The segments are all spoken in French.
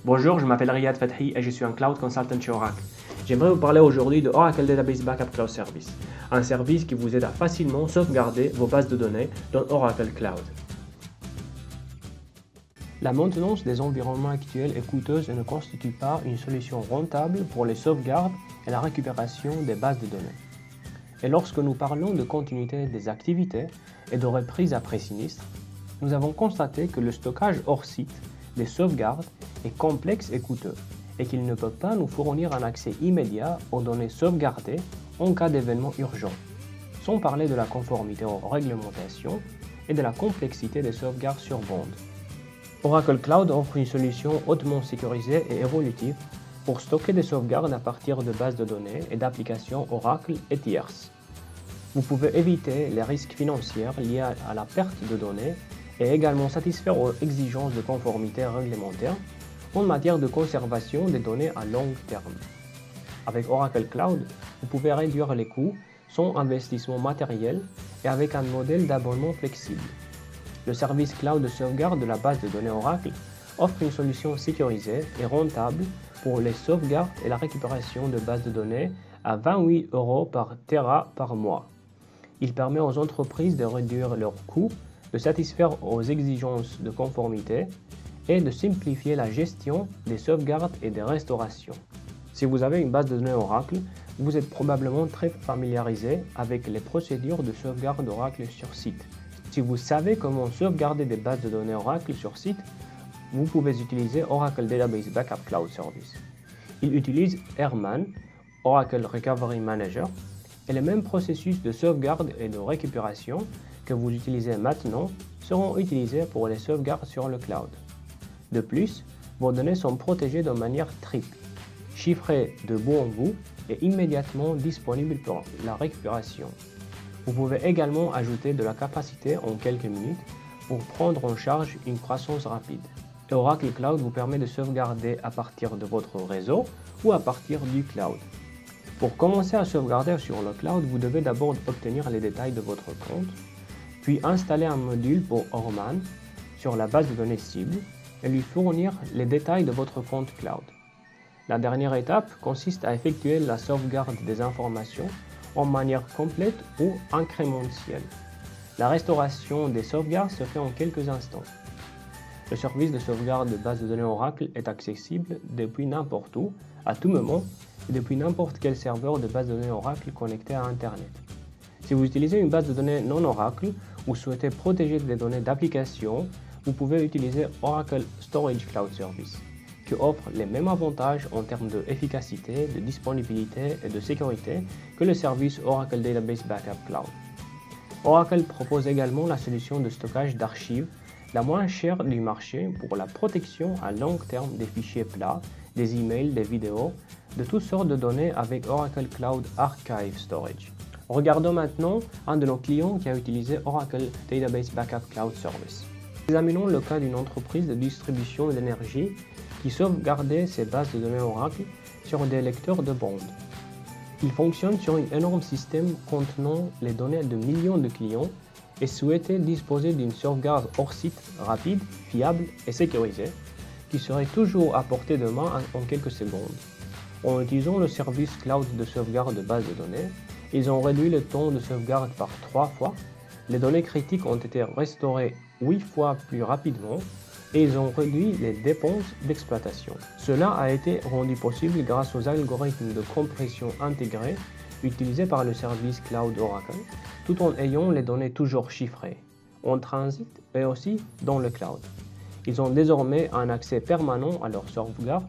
Bonjour, je m'appelle Riyad Fathi et je suis un Cloud Consultant chez Oracle. J'aimerais vous parler aujourd'hui de Oracle Database Backup Cloud Service, un service qui vous aide à facilement sauvegarder vos bases de données dans Oracle Cloud. La maintenance des environnements actuels est coûteuse et ne constitue pas une solution rentable pour les sauvegardes et la récupération des bases de données. Et lorsque nous parlons de continuité des activités et de reprise après sinistre, nous avons constaté que le stockage hors site des sauvegardes est complexe et coûteux et qu'il ne peut pas nous fournir un accès immédiat aux données sauvegardées en cas d'événement urgent, sans parler de la conformité aux réglementations et de la complexité des sauvegardes sur bande. Oracle Cloud offre une solution hautement sécurisée et évolutive pour stocker des sauvegardes à partir de bases de données et d'applications Oracle et tierces. Vous pouvez éviter les risques financiers liés à la perte de données et également satisfaire aux exigences de conformité réglementaire en matière de conservation des données à long terme. Avec Oracle Cloud, vous pouvez réduire les coûts sans investissement matériel et avec un modèle d'abonnement flexible. Le service cloud de sauvegarde de la base de données Oracle offre une solution sécurisée et rentable pour les sauvegardes et la récupération de bases de données à 28 € par Tera par mois. Il permet aux entreprises de réduire leurs coûts, de satisfaire aux exigences de conformité et de simplifier la gestion des sauvegardes et des restaurations. Si vous avez une base de données Oracle, vous êtes probablement très familiarisé avec les procédures de sauvegarde Oracle sur site. Si vous savez comment sauvegarder des bases de données Oracle sur site, vous pouvez utiliser Oracle Database Backup Cloud Service. Il utilise Airman, Oracle Recovery Manager, et les mêmes processus de sauvegarde et de récupération que vous utilisez maintenant seront utilisés pour les sauvegardes sur le cloud. De plus, vos données sont protégées de manière triple, chiffrées de bout en bout et immédiatement disponibles pour la récupération. Vous pouvez également ajouter de la capacité en quelques minutes pour prendre en charge une croissance rapide. Et Oracle Cloud vous permet de sauvegarder à partir de votre réseau ou à partir du cloud. Pour commencer à sauvegarder sur le cloud, vous devez d'abord obtenir les détails de votre compte, puis installer un module pour Airman sur la base de données cible et lui fournir les détails de votre compte cloud. La dernière étape consiste à effectuer la sauvegarde des informations en manière complète ou incrémentielle. La restauration des sauvegardes se fait en quelques instants. Le service de sauvegarde de base de données Oracle est accessible depuis n'importe où, à tout moment, et depuis n'importe quel serveur de base de données Oracle connecté à Internet. Si vous utilisez une base de données non Oracle ou souhaitez protéger des données d'application, vous pouvez utiliser Oracle Storage Cloud Service, qui offre les mêmes avantages en termes d'efficacité, de disponibilité et de sécurité que le service Oracle Database Backup Cloud. Oracle propose également la solution de stockage d'archives la moins chère du marché pour la protection à long terme des fichiers plats, des emails, des vidéos, de toutes sortes de données avec Oracle Cloud Archive Storage. Regardons maintenant un de nos clients qui a utilisé Oracle Database Backup Cloud Service. Examinons le cas d'une entreprise de distribution d'énergie qui sauvegardait ses bases de données Oracle sur des lecteurs de bande. Il fonctionne sur un énorme système contenant les données de millions de clients et souhaitait disposer d'une sauvegarde hors site rapide, fiable et sécurisée qui serait toujours à portée de main en quelques secondes. En utilisant le service cloud de sauvegarde de base de données, ils ont réduit le temps de sauvegarde par 3 fois, les données critiques ont été restaurées 8 fois plus rapidement et ils ont réduit les dépenses d'exploitation. Cela a été rendu possible grâce aux algorithmes de compression intégrés utilisés par le service cloud Oracle, tout en ayant les données toujours chiffrées, en transit et aussi dans le cloud. Ils ont désormais un accès permanent à leur sauvegarde,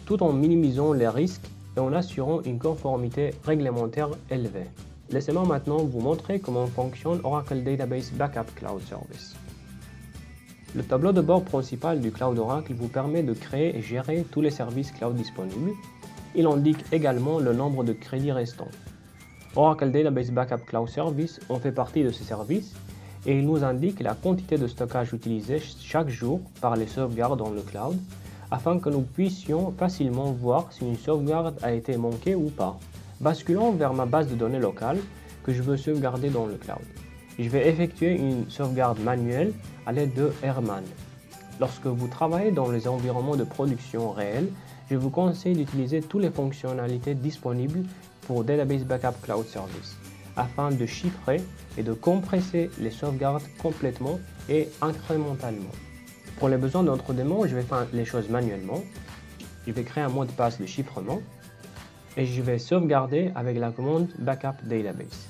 tout en minimisant les risques et en assurant une conformité réglementaire élevée. Laissez-moi maintenant vous montrer comment fonctionne Oracle Database Backup Cloud Service. Le tableau de bord principal du Cloud Oracle vous permet de créer et gérer tous les services cloud disponibles. Il indique également le nombre de crédits restants. Oracle Database Backup Cloud Service en fait partie de ces services et il nous indique la quantité de stockage utilisée chaque jour par les sauvegardes dans le cloud afin que nous puissions facilement voir si une sauvegarde a été manquée ou pas. Basculons vers ma base de données locale que je veux sauvegarder dans le cloud. Je vais effectuer une sauvegarde manuelle à l'aide de Airman. Lorsque vous travaillez dans les environnements de production réels, je vous conseille d'utiliser toutes les fonctionnalités disponibles pour Database Backup Cloud Service afin de chiffrer et de compresser les sauvegardes complètement et incrémentalement. Pour les besoins de notre démon, je vais faire les choses manuellement. Je vais créer un mot de passe de chiffrement et je vais sauvegarder avec la commande Backup Database.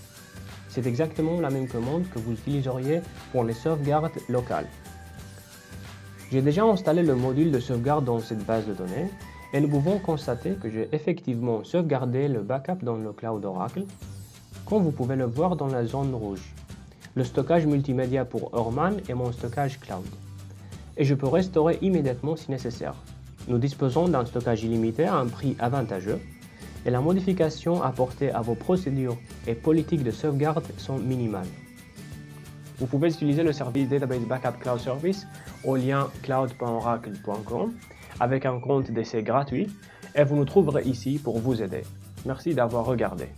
C'est exactement la même commande que vous utiliseriez pour les sauvegardes locales. J'ai déjà installé le module de sauvegarde dans cette base de données et nous pouvons constater que j'ai effectivement sauvegardé le backup dans le cloud Oracle, comme vous pouvez le voir dans la zone rouge. Le stockage multimédia pour Orman est mon stockage cloud. Et je peux restaurer immédiatement si nécessaire. Nous disposons d'un stockage illimité à un prix avantageux et la modification apportée à vos procédures et politiques de sauvegarde sont minimales. Vous pouvez utiliser le service Database Backup Cloud Service au lien cloud.oracle.com avec un compte d'essai gratuit et vous nous trouverez ici pour vous aider. Merci d'avoir regardé.